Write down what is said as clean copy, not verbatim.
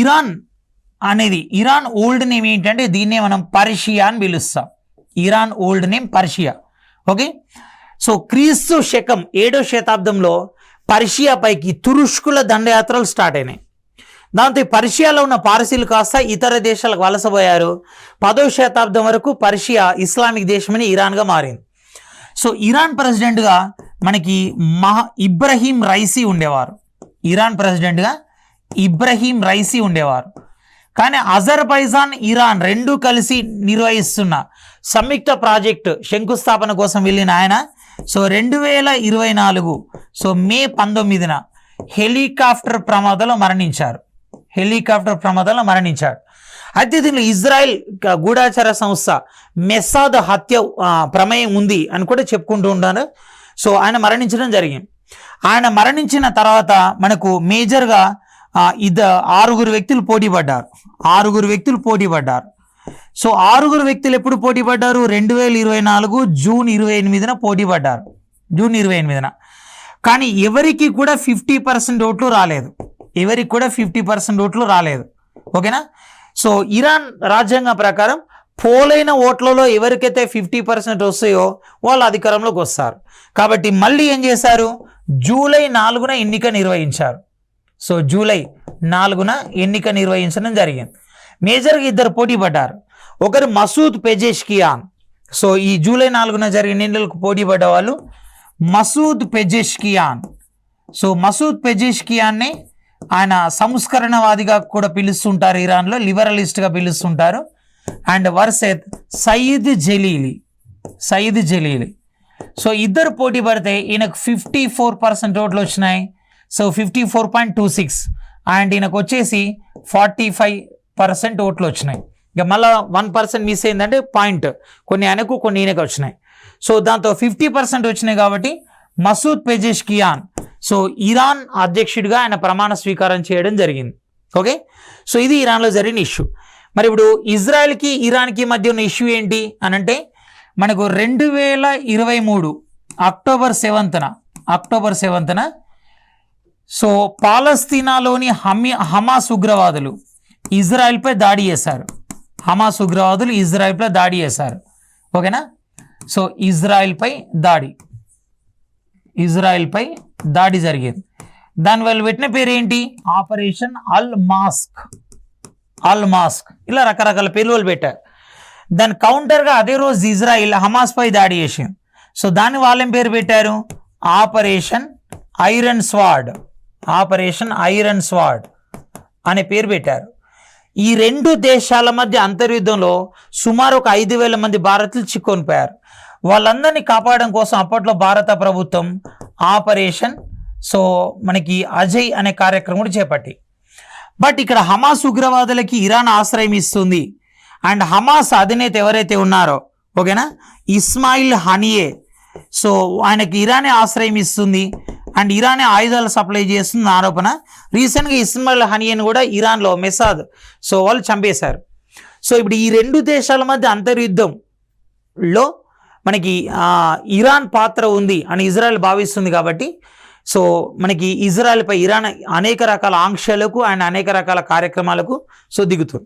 Iran అనేది Iran old name ఏంటంటే దీన్నే మనం పర్షియా అని పిలుస్తాం. Iran old name Persia. Okay, so క్రీస్తు శకం 7వ శతాబ్దంలో పర్షియా పైకి తురుష్కుల దండయాత్రలు స్టార్ట్ అయినాయి. దాంతో పర్షియాలో ఉన్న పారసీలు కాస్త ఇతర దేశాలకు వలసపోయారు. 10వ శతాబ్దం వరకు పర్షియా ఇస్లామిక్ దేశమని ఇరాన్గా మారింది. సో ఇరాన్ ప్రెసిడెంట్గా మనకి ఇబ్రహీం రైసీ ఉండేవారు. ఇరాన్ ప్రెసిడెంట్గా ఇబ్రహీం రైసీ ఉండేవారు. కానీ అజర్బైజాన్, ఇరాన్ రెండు కలిసి నిర్వహిస్తున్న సంయుక్త ప్రాజెక్టు శంకుస్థాపన కోసం వెళ్ళిన ఆయన సో 2024 సో మే 19న హెలికాప్టర్ ప్రమాదంలో మరణించారు. అయితే దీనిలో ఇజ్రాయెల్ గూఢాచార సంస్థ మెస్సాద్ హత్య ప్రమేయం ఉంది అని కూడా చెప్పుకుంటూ ఉంటారు. సో ఆయన మరణించడం జరిగింది. ఆయన మరణించిన తర్వాత మనకు మేజర్గా 6 వ్యక్తులు పోటీ పడ్డారు. సో 6 వ్యక్తులు ఎప్పుడు పోటీ పడ్డారు? 2024 జూన్ 28న పోటీ పడ్డారు. కానీ ఎవరికి కూడా 50% ఓట్లు రాలేదు. ఓకేనా? సో ఇరాన్ రాజ్యాంగం ప్రకారం పోలైన ఓట్లలో ఎవరికైతే 50% వస్తాయో వాళ్ళు అధికారంలోకి వస్తారు. కాబట్టి మళ్ళీ ఏం చేశారు? జూలై 4న ఎన్నిక నిర్వహించారు. సో జూలై 4న ఎన్నిక నిర్వహించడం జరిగింది. మేజర్గా 2 పోటీ పడ్డారు. ఒకరు మసూద్ పెజెష్కియాన్. సో ఈ జూలై 4న జరిగిన ఎన్నికలకు పోటీ పడ్డ వాళ్ళు మసూద్ పెజెష్కియాన్. సో మసూద్ పెజెష్కియాన్ని ఆయన సంస్కరణవాదిగా కూడా పిలుస్తుంటారు, ఇరాన్లో లిబరలిస్ట్గా పిలుస్తుంటారు. అండ్ వర్సెత్ సయీద్ జలీలి. సో 2 పోటీ పడితే ఈయనకు 54% ఓట్లు వచ్చినాయి. సో 54.26 అండ్ ఈయనకు వచ్చేసి 45% ఓట్లు వచ్చినాయి. ఇక మళ్ళీ 1% మిస్ అయిందంటే పాయింట్, కొన్ని ఆయనకు కొన్ని ఈయనకు వచ్చినాయి. సో దాంతో 50% వచ్చినాయి. కాబట్టి మసూద్ పెజెష్కియాన్ సో ఇరాన్ అధ్యక్షుడిగా ఆయన ప్రమాణ స్వీకారం చేయడం జరిగింది. ఓకే, సో ఇది ఇరాన్లో జరిగిన ఇష్యూ. మరి ఇప్పుడు ఇజ్రాయెల్కి ఇరాన్కి మధ్య ఉన్న ఇష్యూ ఏంటి అని అంటే మనకు 2023 అక్టోబర్ 7న సో పాలస్తీనాలోని హమాస్ ఉగ్రవాదులు ఇజ్రాయెల్పై దాడి చేశారు. ఓకేనా? సో ఇజ్రాయెల్పై దాడి జరిగింది. దానివల్ల పెట్టిన పేరు ఏంటి? ఆపరేషన్ అల్ మాస్క్. ఇలా రకరకాల పేర్లు పెట్టారు. దాని కౌంటర్గా అదే రోజు ఇజ్రాయిల్ హమాస్పై దాడి చేసింది. సో దాన్ని వాళ్ళేం పేరు పెట్టారు? ఆపరేషన్ ఐరన్ స్వార్డ్ అనే పేరు పెట్టారు. ఈ 2 దేశాల మధ్య అంతర్యుద్ధంలో సుమారు 5,000 మంది భారతీయులు చిక్కుకొనిపోయారు. వాళ్ళందరినీ కాపాడడం కోసం అప్పట్లో భారత ప్రభుత్వం ఆపరేషన్ సో మనకి అజయ్ అనే కార్యక్రమం కూడా చేపట్టి. బట్ ఇక్కడ హమాస్ ఉగ్రవాదులకి ఇరాన్ ఆశ్రయం ఇస్తుంది. అండ్ హమాస్ అధినేత ఎవరైతే ఉన్నారో ఓకేనా ఇస్మాయిల్ హనియే, సో ఆయనకి ఇరానే ఆశ్రయం ఇస్తుంది అండ్ ఇరానే ఆయుధాలు సప్లై చేస్తుంది ఆరోపణ. రీసెంట్గా ఇస్మాయిల్ హనియేని కూడా ఇరాన్లో మెసాద్ సో వాళ్ళు చంపేశారు. సో ఇప్పుడు ఈ 2 దేశాల మధ్య అంతర్యుద్ధంలో మనకి ఇరాన్ పాత్ర ఉంది అని ఇజ్రాయెల్ భావిస్తుంది. కాబట్టి సో మనకి ఇజ్రాయెల్పై ఇరాన్ అనేక రకాల ఆంక్షలకు అండ్ అనేక రకాల కార్యక్రమాలకు సో దిగుతుంది.